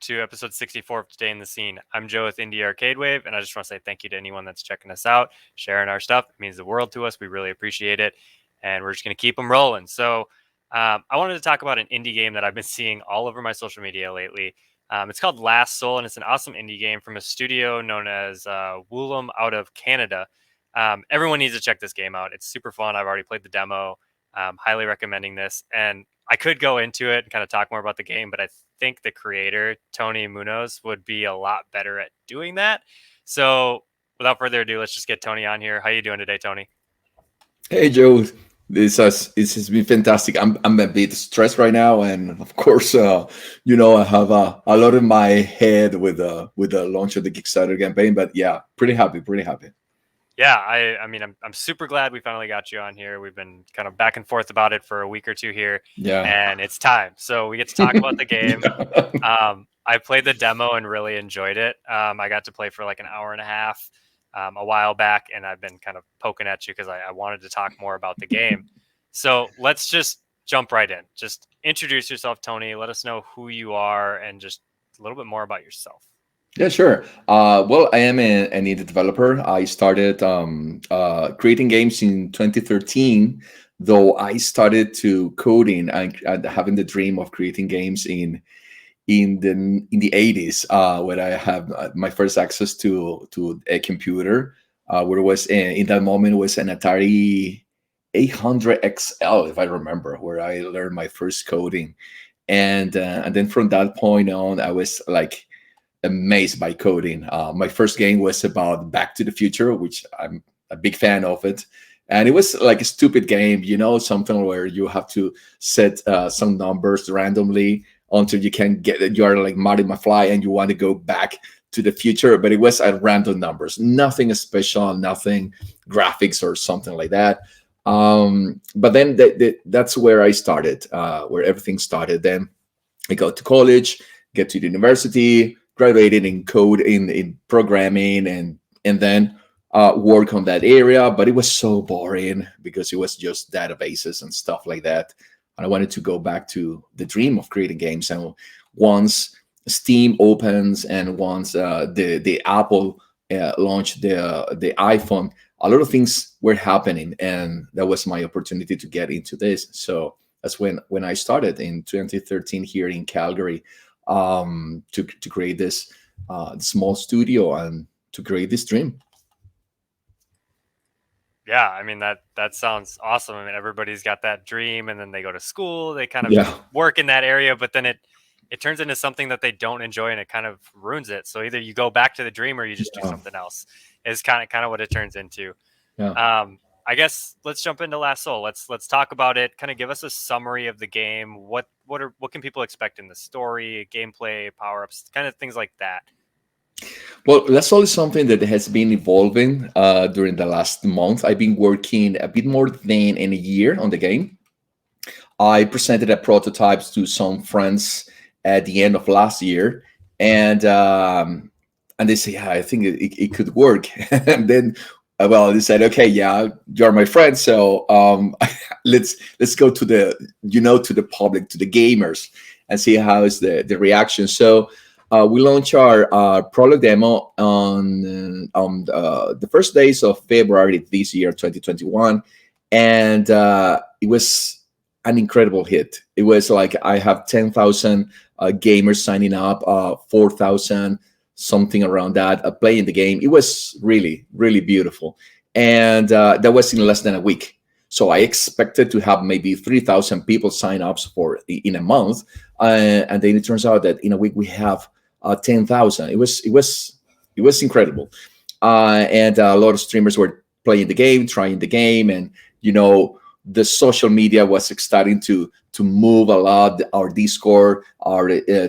to episode 64 of Today in the Scene. I'm Joe with Indie Arcade Wave, and I just want to say thank you to anyone that's checking us out, sharing our stuff. It means the world to us. We really appreciate it, and we're just going to keep them rolling. So I wanted to talk about an indie game that I've been seeing all over my social media lately. It's called Last Soul, and it's an awesome indie game from a studio known as Wulum out of Canada. Everyone needs to check this game out. It's super fun. I've already played the demo. Highly recommending this. And I could go into it and kind of talk more about the game, but I think the creator, Tony Munoz, would be a lot better at doing that. So without further ado, let's just get Tony on here. How you doing today, Tony? Hey Joe, this has been fantastic. I'm a bit stressed right now, and of course, I have a lot in my head with the launch of the Kickstarter campaign. But yeah, pretty happy, pretty happy. Yeah, I mean, I'm super glad we finally got you on here. We've been kind of back and forth about it for a week or two here, Yeah. and it's time. So we get to talk about the game. Yeah. I played the demo and really enjoyed it. I got to play for like an hour and a half a while back, and I've been kind of poking at you because I wanted to talk more about the game. So let's just jump right in. Just introduce yourself, Tony. Let us know who you are and just a little bit more about yourself. Yeah, sure. Well, I am an indie developer. I started creating games in 2013, though I started to coding and having the dream of creating games in the 80s, when I have my first access to a computer, where it was in that moment was an Atari 800 XL, if I remember, where I learned my first coding, and then from that point on, I was like amazed by coding. My first game was about Back to the Future, which I'm a big fan of it. And it was like a stupid game, something where you have to set some numbers randomly until you can get it. You are like Marty McFly and you want to go back to the future, but it was at random numbers, nothing special, nothing graphics or something like that. But then that's where I started, where everything started. Then I go to college, get to the university, graduated in code in programming, and then work on that area. But it was so boring because it was just databases and stuff like that. And I wanted to go back to the dream of creating games. And once Steam opens and once the Apple launched the iPhone, a lot of things were happening, and that was my opportunity to get into this. So that's when I started in 2013 here in Calgary, to create this small studio and to create this dream. Yeah, I mean that sounds awesome. I mean, everybody's got that dream, and then they go to school, they kind of Yeah. work in that area, but then it turns into something that they don't enjoy, and it kind of ruins it. So either you go back to the dream or you just do Yeah. something else. Is kind of what it turns into. Yeah. I guess let's jump into Last Soul. Let's talk about it. Kind of give us a summary of the game. What can people expect in the story, gameplay, power ups, kind of things like that. Well, that's always something that has been evolving during the last month. I've been working a bit more than in a year on the game. I presented a prototype to some friends at the end of last year, and they say, "Yeah, I think it could work." And then, well, they said, "Okay, yeah, you're my friend, so let's go to the public, to the gamers, and see how is the reaction." So we launched our product demo on the first days of February this year, 2021, and it was an incredible hit. It was like I have 10,000 gamers signing up, 4,000 something around that playing the game. It was really, really beautiful, and that was in less than a week. So I expected to have maybe 3,000 people sign ups for in a month, and then it turns out that in a week we have 10,000. It was incredible, and a lot of streamers were playing the game, trying the game, and the social media was starting to move a lot. Our Discord, our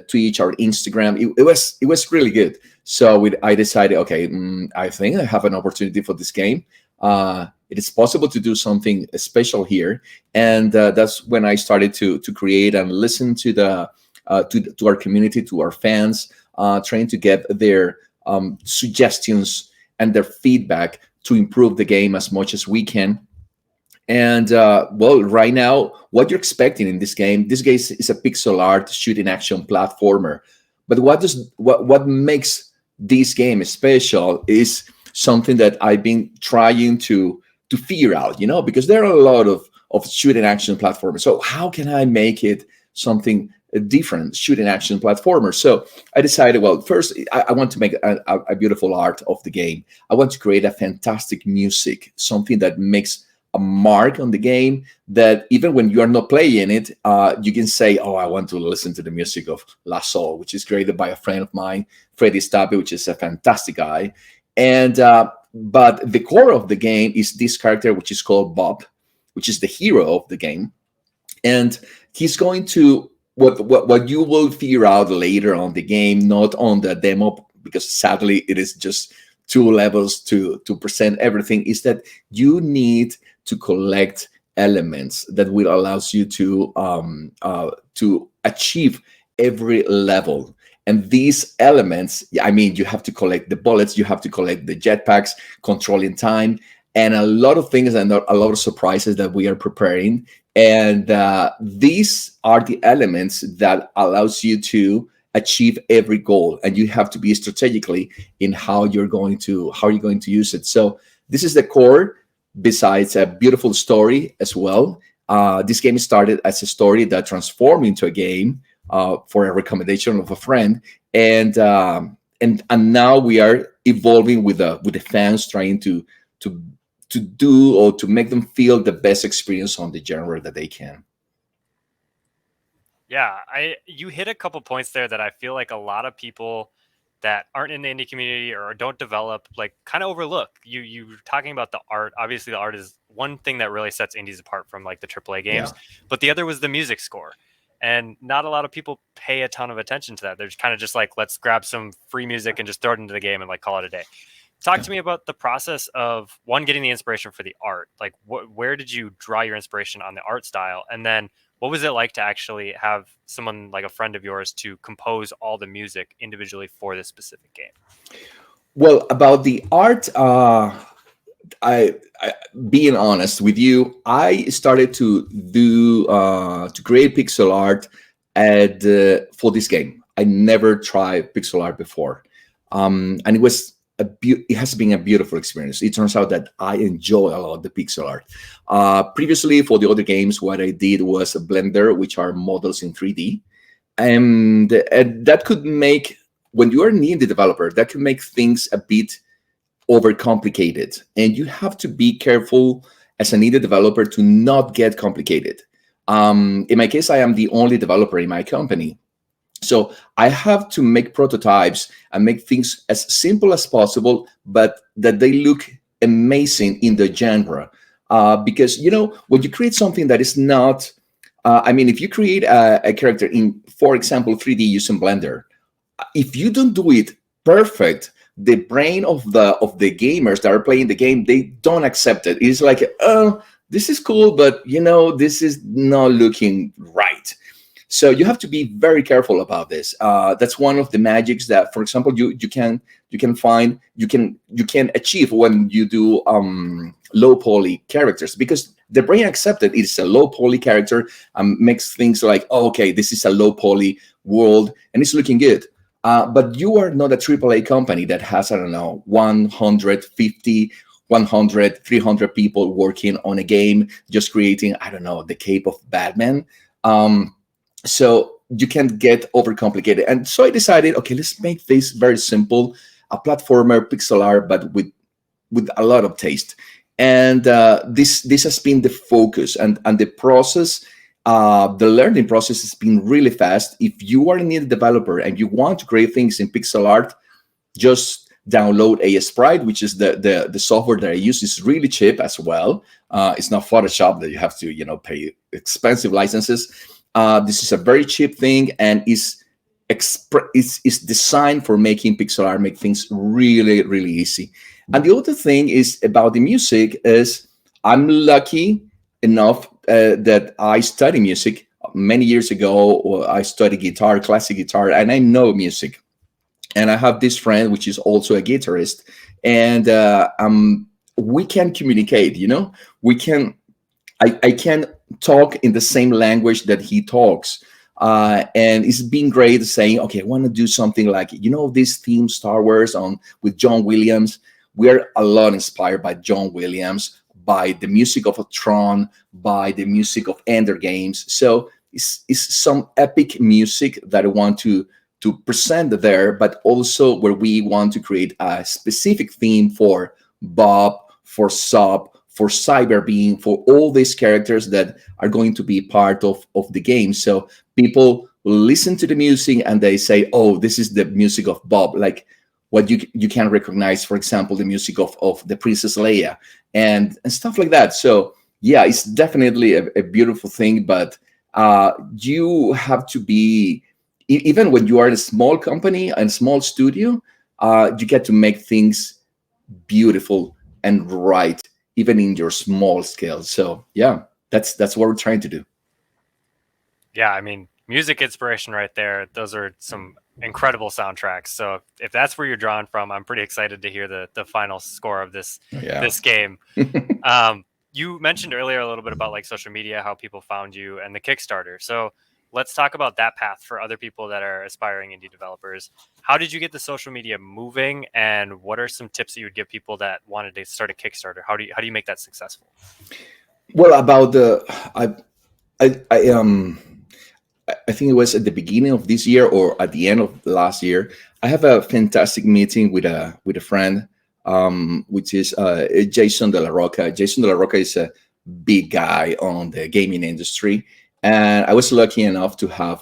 Twitch, our Instagram. It was really good. So I decided, okay, I think I have an opportunity for this game. It is possible to do something special here, and that's when I started to create and listen to to our community, to our fans, trying to get their suggestions and their feedback to improve the game as much as we can. And well, right now, what you're expecting in this game is a pixel art shooting action platformer, But what makes this game special is something that I've been trying to figure out, because there are a lot of shooting action platformers. So how can I make it something different, shooting action platformer? So I decided, well, first I want to make a beautiful art of the game. I want to create a fantastic music, something that makes a mark on the game, that even when you are not playing it, you can say, oh, I want to listen to the music of La Soul, which is created by a friend of mine, Freddie Stabe, which is a fantastic guy. And but the core of the game is this character, which is called Bob, which is the hero of the game. And he's going to, what you will figure out later on the game, not on the demo, because sadly it is just 2 levels to present everything, is that you need to collect elements that will allows you to achieve every level. And these elements, I mean, you have to collect the bullets, you have to collect the jetpacks, controlling time, and a lot of things, and a lot of surprises that we are preparing. And these are the elements that allows you to achieve every goal, and you have to be strategically in how you're going to use it. So this is the core, besides a beautiful story as well. This game started as a story that transformed into a game for a recommendation of a friend, and now we are evolving with the fans, trying to do, or to make them feel the best experience on the genre that they can. Yeah, you hit a couple points there that I feel like a lot of people that aren't in the indie community or don't develop, like, kind of overlook. You were talking about the art. Obviously, the art is one thing that really sets indies apart from like the AAA games, but the other was the music score. And not a lot of people pay a ton of attention to that. They're just kind of just like, let's grab some free music and just throw it into the game and like call it a day. Talk to me about the process of, one, getting the inspiration for the art. Like, where did you draw your inspiration on the art style? And then what was it like to actually have someone like a friend of yours to compose all the music individually for this specific game? Well, about the art, I being honest with you, I started to do to create pixel art for this game. I never tried pixel art before, and it has been a beautiful experience. It turns out that I enjoy a lot the pixel art. Previously, for the other games, what I did was a Blender, which are models in 3D, and that could make, when you are an indie developer, that can make things a bit overcomplicated, and you have to be careful as an indie developer to not get complicated. In my case, I am the only developer in my company, so I have to make prototypes and make things as simple as possible, but that they look amazing in the genre. Because when you create something that is not, I mean, if you create a character in, for example, 3D using Blender, if you don't do it perfect, the brain of the gamers that are playing the game, they don't accept it. It's like, oh, this is cool, but this is not looking right. So you have to be very careful about this. That's one of the magics that, for example, you can achieve when you do low poly characters, because the brain accepted it's a low poly character and makes things like, oh, okay, this is a low poly world and it's looking good. But you are not a AAA company that has, I don't know, 150, 100, 300 people working on a game, just creating, I don't know, the cape of Batman. So you can't get overcomplicated. And so I decided, okay, let's make this very simple, a platformer, pixel art, but with a lot of taste. And this has been the focus, and the process. The learning process has been really fast. If you are a new developer and you want to create things in pixel art, just download ASprite, which is the software that I use. Is really cheap as well. It's not Photoshop that you have to pay expensive licenses. This is a very cheap thing, and is designed for making pixel art, make things really, really easy. And the other thing is about the music is I'm lucky enough that I studied music many years ago. Or I studied guitar, classic guitar, and I know music. And I have this friend which is also a guitarist, and we can communicate. We can. I can talk in the same language that he talks. And it's been great saying, okay, I want to do something like, this theme Star Wars on with John Williams. We're a lot inspired by John Williams, by the music of Tron, by the music of Ender Games. So it's some epic music that I want to present there, but also where we want to create a specific theme for Bob, for Sub, for Cyber Being, for all these characters that are going to be part of the game. So people will listen to the music and they say, oh, this is the music of Bob, like what you can recognize, for example, the music of the Princess Leia and stuff like that. So yeah, it's definitely a beautiful thing, but you have to be, even when you are a small company and small studio, you get to make things beautiful and right, even in your small scale. So yeah, that's what we're trying to do. Yeah, I mean, music inspiration right there. Those are some incredible soundtracks. So if that's where you're drawn from, I'm pretty excited to hear the final score of Yeah. this game. You mentioned earlier a little bit about like social media, how people found you, and the Kickstarter. So let's talk about that path for other people that are aspiring indie developers. How did you get the social media moving, and what are some tips that you would give people that wanted to start a Kickstarter? How do you make that successful? Well, about the I think it was at the beginning of this year or at the end of last year. I have a fantastic meeting with a friend, which is Jason De La Roca. Jason De La Roca is a big guy on the gaming industry, and I was lucky enough to have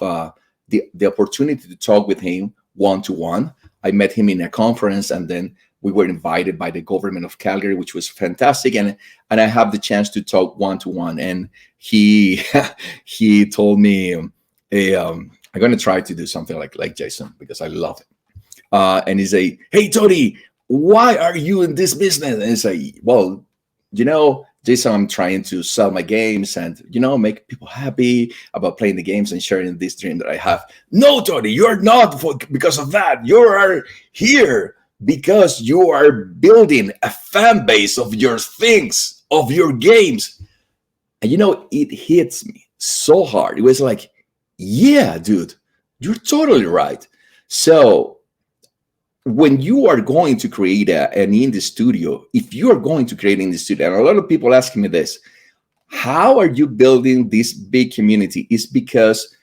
the opportunity to talk with him one to one. I met him in a conference, and then we were invited by the government of Calgary, which was fantastic, and I have the chance to talk one to one. And he he told me, I'm going to try to do something like Jason because I love it. And he say, "Hey Tony, why are you in this business?" And I say, "Well, Jason, I'm trying to sell my games and make people happy about playing the games and sharing this dream that I have." "No, Tony, you're not because of that. You are here because you are building a fan base of your things, of your games." And it hits me so hard. It was like, yeah, dude, you're totally right. So when you are going to create an indie studio, if you are going to create an indie studio, and a lot of people asking me this, how are you building this big community? Is because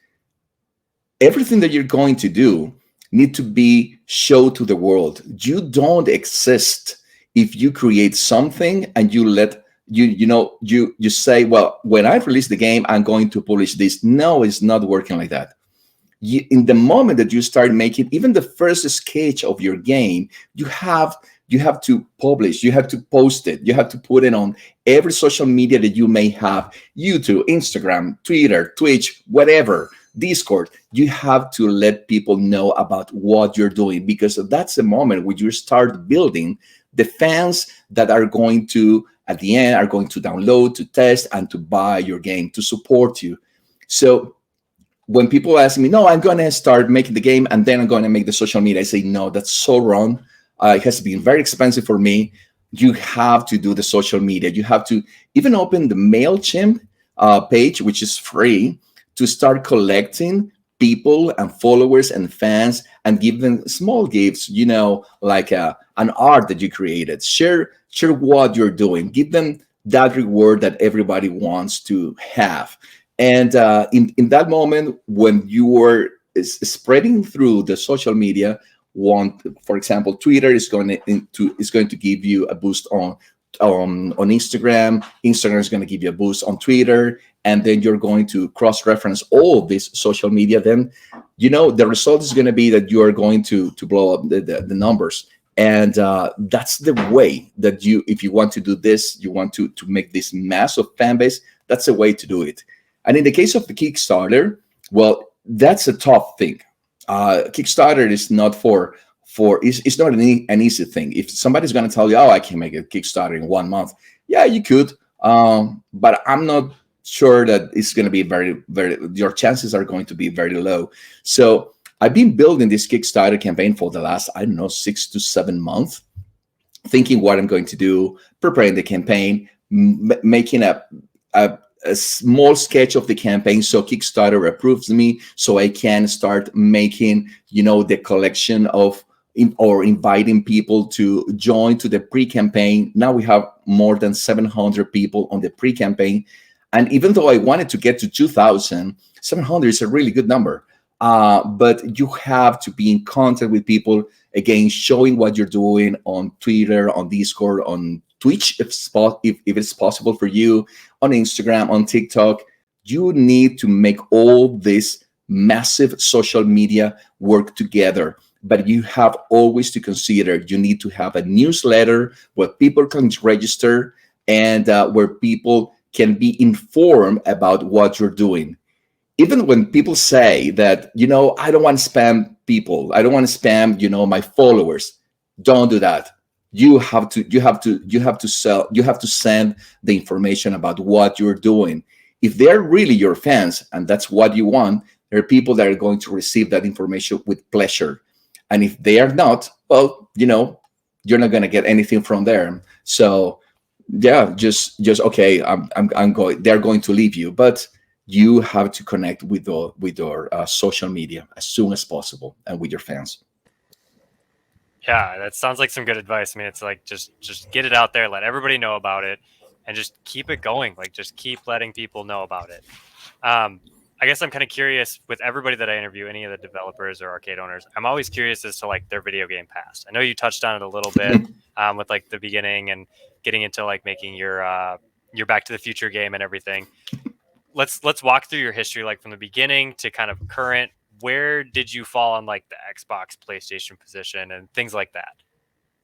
everything that you're going to do need to be shown to the world. You don't exist if you create something and you let you say, well, when I release the game, I'm going to publish this. No, it's not working like that. In the moment that you start making even the first sketch of your game, you have to publish, you have to post it, you have to put it on every social media that you may have: YouTube, Instagram, Twitter, Twitch, whatever, Discord. You have to let people know about what you're doing, because that's the moment when you start building the fans that are going to, at the end, are going to download, to test, and to buy your game, to support you. So when people ask me, "No, I'm going to start making the game and then I'm going to make the social media," I say, no, that's so wrong. It has been very expensive for me. You have to do the social media. You have to even open the MailChimp page, which is free, to start collecting people and followers and fans and give them small gifts, like an art that you created. Share what you're doing. Give them that reward that everybody wants to have. And in that moment, when you are spreading through the social media, for example, Twitter is going to give you a boost on Instagram. Instagram is going to give you a boost on Twitter, and then you're going to cross-reference all of this social media. Then, the result is going to be that you are going to blow up the numbers. And that's the way that if you want to do this, you want to make this massive fan base, that's the way to do it. And in the case of the Kickstarter, well, that's a tough thing. Kickstarter is not it's not an easy thing. If somebody's going to tell you, "Oh, I can make a Kickstarter in 1 month," yeah, you could. But I'm not sure that it's going to be your chances are going to be very low. So I've been building this Kickstarter campaign for the last, 6 to 7 months, thinking what I'm going to do, preparing the campaign, making a a small sketch of the campaign. So Kickstarter approves me, so I can start making, the collection of or inviting people to join to the pre-campaign. Now we have more than 700 people on the pre-campaign, and even though I wanted to get to 2,000, 700 is a really good number. But you have to be in contact with people, again, showing what you're doing on Twitter, on Discord, on Twitch, if it's possible for you, on Instagram, on TikTok. You need to make all this massive social media work together. But you have always to consider you need to have a newsletter where people can register, and where people can be informed about what you're doing. Even when people say that, I don't want to spam people, I don't want to spam, my followers, don't do that. You have to send the information about what you're doing. If they're really your fans and that's what you want, there are people that are going to receive that information with pleasure. And if they are not, well, you're not going to get anything from there. So yeah, just okay, I'm going, they're going to leave you, but you have to connect with your social media as soon as possible, and with your fans. Yeah, that sounds like some good advice. I mean, it's like just get it out there, let everybody know about it, and just keep it going. Like just keep letting people know about it. I guess I'm kind of curious with everybody that I interview, any of the developers or arcade owners. I'm always curious as to like their video game past. I know you touched on it a little bit with like the beginning and getting into like making your Back to the Future game and everything. Let's walk through your history, like from the beginning to kind of current. Where did you fall on like the Xbox, PlayStation position and things like that?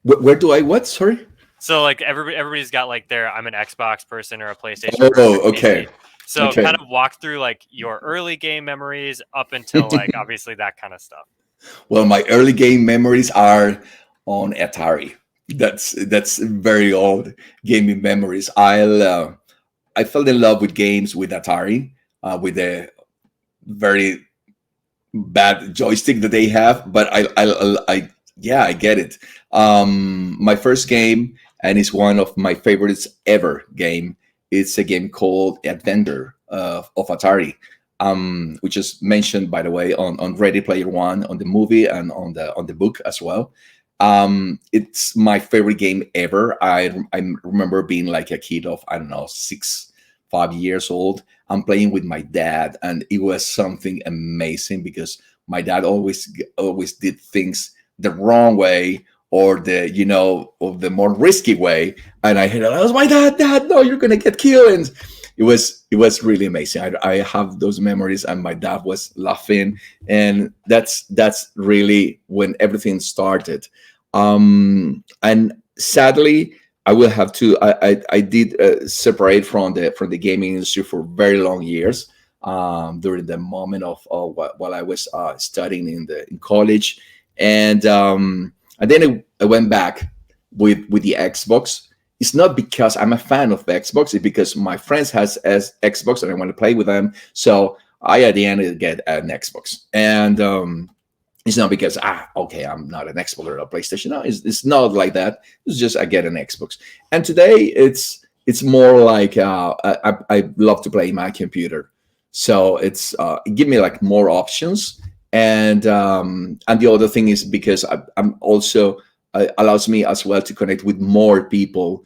Where do I what? Sorry. So like everybody's got like their I'm an Xbox person or a PlayStation person Oh, or okay. PC. So Okay. kind of walk through like your early game memories up until like obviously that kind of stuff. Well, my early game memories are on Atari. That's very old gaming memories. I fell in love with games with Atari, with the very bad joystick that they have. But yeah, I get it. My first game, and it's one of my favorites ever game. It's a game called Adventure of Atari, which is mentioned, by the way, on Ready Player One, on the movie, and on the book as well. It's my favorite game ever. I remember being like a kid of, I don't know, 5 years old. I'm playing with my dad, and it was something amazing because my dad always did things the wrong way, or the more risky way. And I heard, "That was my dad, no, you're gonna get killed." And it was really amazing. I have those memories, and my dad was laughing, and that's really when everything started. And sadly, I will have to. I did separate from the gaming industry for very long years, during the moment of while I was studying in college, and then I went back with the Xbox. It's not because I'm a fan of the Xbox; it's because my friends has as Xbox and I want to play with them. So I at the end get an Xbox, and it's not because okay, I'm not an Xbox or a PlayStation. No, it's not like that. It's just I get an Xbox, and today it's more like I love to play my computer, so it's give me like more options, and the other thing is because I'm also allows me as well to connect with more people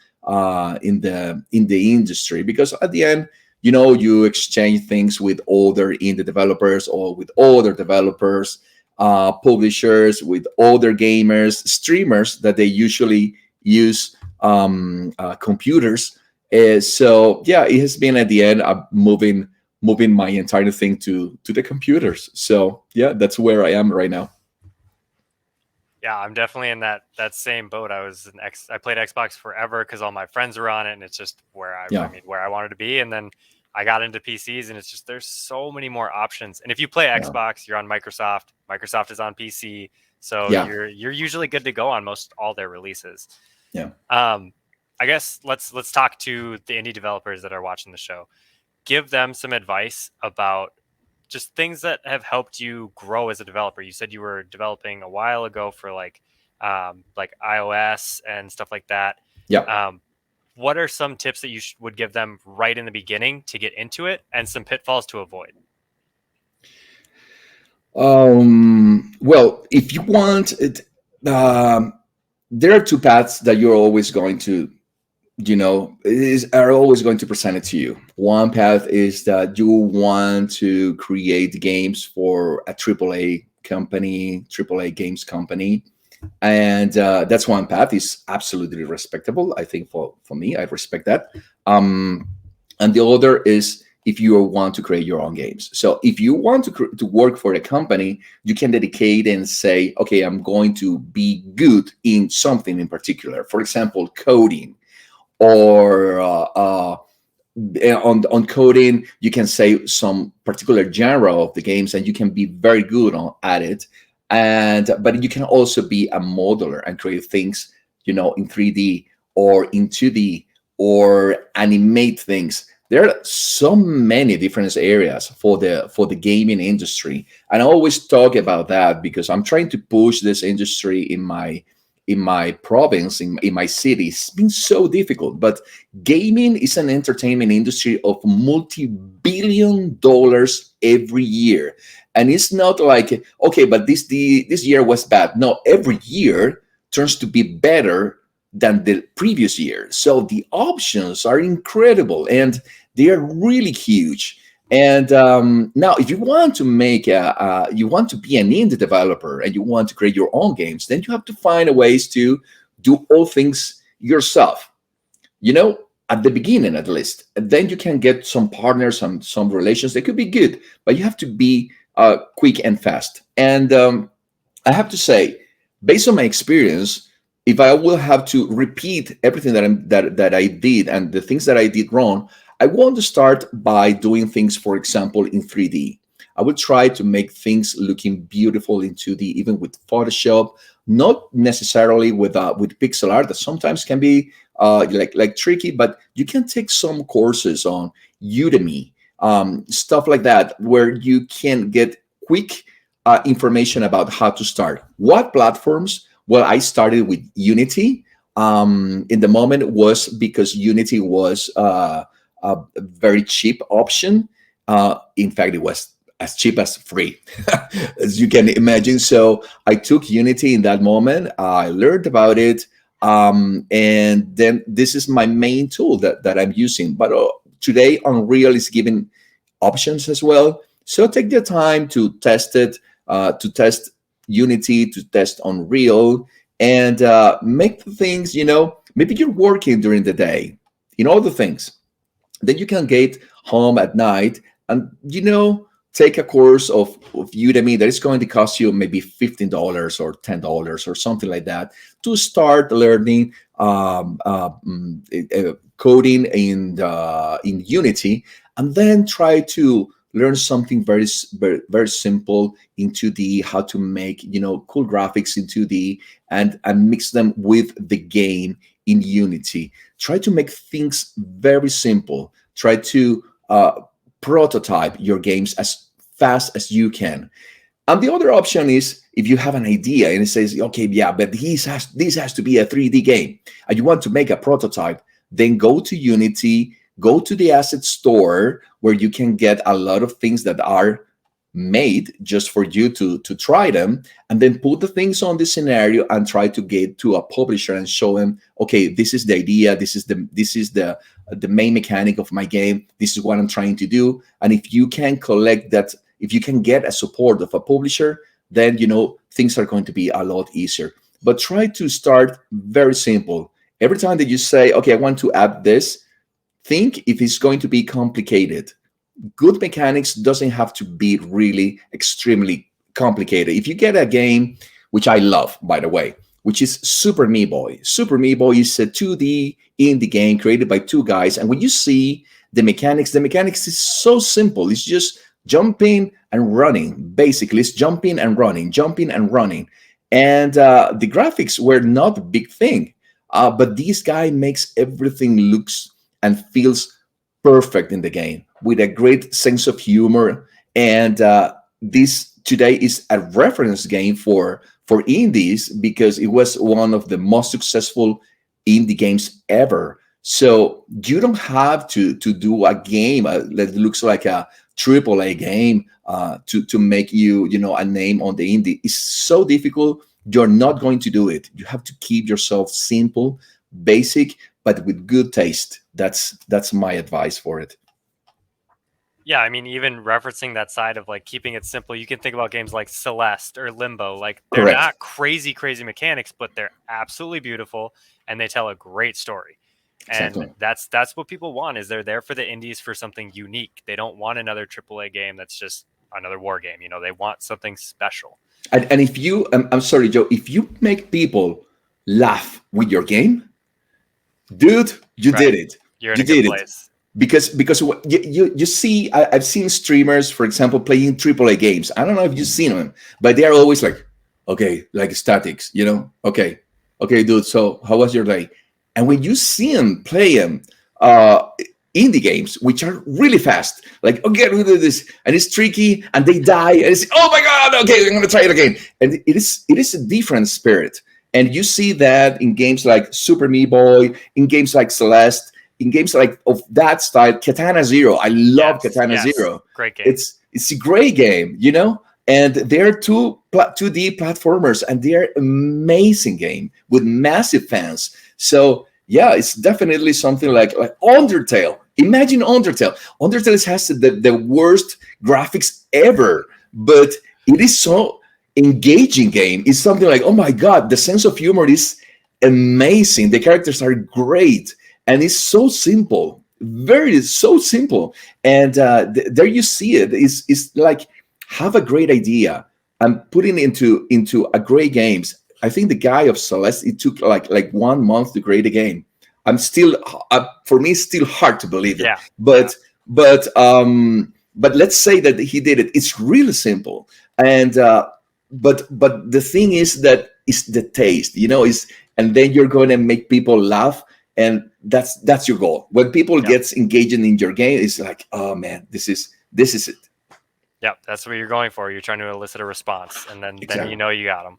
in the industry, because at the end, you exchange things with other indie developers or with other developers, publishers, with other gamers, streamers that they usually use computers. So yeah, it has been at the end moving my entire thing to the computers. So yeah, that's where I am right now. Yeah, I'm definitely in that same boat. I played Xbox forever because all my friends were on it, and it's just I Yeah, mean where I wanted to be. And then I got into PCs, and it's just there's so many more options. And if you play yeah, Xbox, you're on Microsoft. Microsoft is on PC, so yeah, you're usually good to go on most all their releases. yeah. Um, I guess let's talk to the indie developers that are watching the show. Give them some advice about just things that have helped you grow as a developer. You said you were developing a while ago for like iOS and stuff like that. Yeah. Um, what are some tips that you would give them right in the beginning to get into it, and some pitfalls to avoid? Well, if you want it, there are two paths that you're always going to, are always going to present it to you. One path is that you want to create games for a AAA company, AAA games company, and that's one path. Is absolutely respectable. I think for me, I respect that. Um, and the other is if you want to create your own games. So if you want to work for a company, you can dedicate and say, okay, I'm going to be good in something in particular. For example, coding, or on coding, you can say some particular genre of the games, and you can be very good at it. And but you can also be a modeler and create things, in 3D or in 2D, or animate things. There are so many different areas for the gaming industry, and I always talk about that because I'm trying to push this industry in my province, in my city. It's been so difficult, but gaming is an entertainment industry of multi-billion dollars every year. And it's not like, okay, but this year was bad. No, every year turns to be better than the previous year. So the options are incredible, and they are really huge. And now, if you want to you want to be an indie developer and you want to create your own games, then you have to find a ways to do all things yourself. At the beginning, at least. And then you can get some partners and some relations. They could be good, but you have to be quick and fast. And I have to say, based on my experience, if I will have to repeat everything that I did and the things that I did wrong, I want to start by doing things, for example, in 3D. I would try to make things looking beautiful in 2D, even with Photoshop, not necessarily with pixel art that sometimes can be like tricky, but you can take some courses on Udemy, stuff like that, where you can get quick information about how to start. What platforms? Well, I started with Unity. In the moment was because Unity was a very cheap option. In fact, it was as cheap as free, as you can imagine. So I took Unity in that moment. I learned about it. And then this is my main tool that I'm using. But today, Unreal is giving options as well. So take the time to test it, to test Unity, to test Unreal, and make the things, maybe you're working during the day in all the things. Then you can get home at night and, take a course of Udemy that is going to cost you maybe $15 or $10 or something like that to start learning coding in Unity, and then try to learn something very, very, very simple in 2D, how to make, cool graphics in 2D, and mix them with the game in Unity. Try to make things very simple. Try to prototype your games as fast as you can. And the other option is, if you have an idea and it says, okay, yeah, but this has to be a 3D game, and you want to make a prototype, then go to Unity, go to the asset store where you can get a lot of things that are made just for you to try them, and then put the things on this scenario and try to get to a publisher and show them, okay, this is the idea, this is the main mechanic of my game, this is what I'm trying to do. And if you can collect that, if you can get a support of a publisher, then things are going to be a lot easier. But try to start very simple. Every time that you say, okay, I want to add this, think if it's going to be complicated. Good mechanics doesn't have to be really extremely complicated. If you get a game, which I love, by the way, which is Super Meat Boy. Super Meat Boy is a 2D indie game created by two guys. And when you see the mechanics is so simple. It's just jumping and running. Basically, it's jumping and running. And the graphics were not a big thing. But this guy makes everything looks and feels perfect in the game with a great sense of humor. And this today is a reference game for indies because it was one of the most successful indie games ever So you don't have to do a game that looks like a triple A game to make a name on the indie. It's so difficult. You're not going to do it. You have to keep yourself simple, basic, but with good taste. That's my advice for it. Yeah, I mean, even referencing that side of like keeping it simple, you can think about games like Celeste or Limbo. Like they're Correct. not crazy, crazy mechanics, but they're absolutely beautiful and they tell a great story. And Exactly. that's what people want, is they're there for the indies for something unique. They don't want another AAA game that's just another war game. You know, they want something special. And if you, I'm sorry, Joe, if you make people laugh with your game, dude, you Right. did it. You're in You a good did it. place. Because what you see, I've seen streamers, for example, playing AAA games. I don't know if you've seen them, but they are always like, okay, like statics, okay, dude. So how was your day? And when you see them play them, indie games, which are really fast, like okay, we do this, and it's tricky, and they die, and it's oh my god, okay, I'm gonna try it again, and it is a different spirit, and you see that in games like Super Meat Boy, in games like Celeste, in games like of that style, Katana Zero. I love Yes. Katana Yes. Zero. Great game. It's a great game, and they're 2D platformers, and they're amazing game with massive fans. So yeah, it's definitely something like Undertale. Imagine Undertale. Undertale has the worst graphics ever, but it is so engaging game. It's something like, oh my god, the sense of humor is amazing. The characters are great, and it's so simple, very so simple. And there you see it. It's like have a great idea and putting into a great games. I think the guy of Celeste, it took like 1 month to create a game. I'm still for me it's still hard to believe it, Yeah. but but let's say that he did it. It's really simple, and but the thing is that it's the taste, is, and then you're going to make people laugh, and that's your goal. When people Yeah. gets engaging in your game, it's like, oh man, this is it. Yeah, that's what you're going for. You're trying to elicit a response, and then Exactly. you got them.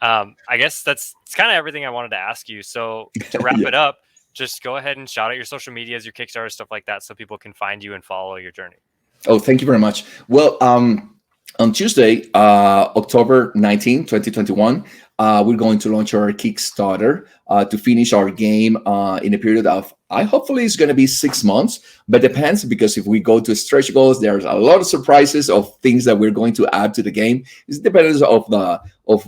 I guess it's kind of everything I wanted to ask you. So to wrap Yeah. it up, just go ahead and shout out your social medias, your Kickstarter, stuff like that, so people can find you and follow your journey. Oh, thank you very much. Well, on Tuesday, October 19, 2021, we're going to launch our Kickstarter to finish our game in a period of, I hopefully it's going to be 6 months, but depends, because if we go to stretch goals, there's a lot of surprises of things that we're going to add to the game. It depends of the of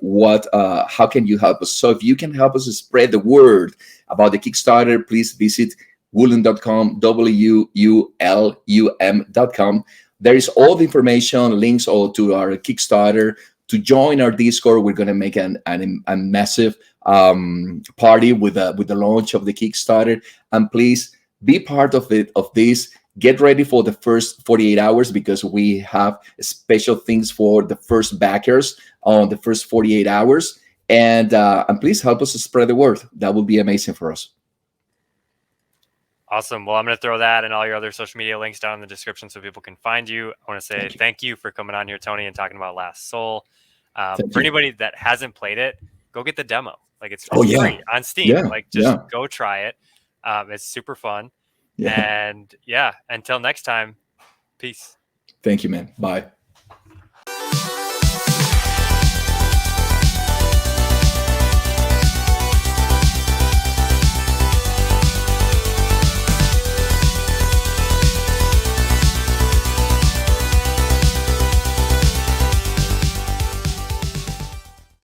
what how can you help us. So if you can help us spread the word about the Kickstarter, please visit wulum.com, WULUM.com. There is all the information, links all to our Kickstarter. To join our Discord, we're going to make a massive party with the launch of the Kickstarter. And please be part of it. Of this, get ready for the first 48 hours, because we have special things for the first backers on the first 48 hours. And please help us spread the word. That would be amazing for us. Awesome. Well, I'm going to throw that and all your other social media links down in the description so people can find you. I want to say thank you for coming on here, Tony, and talking about Last Soul. For anybody that hasn't played it, go get the demo. Like it's free on Steam. Yeah. Like just go try it. It's super fun. Yeah. And yeah, until next time, peace. Thank you, man. Bye.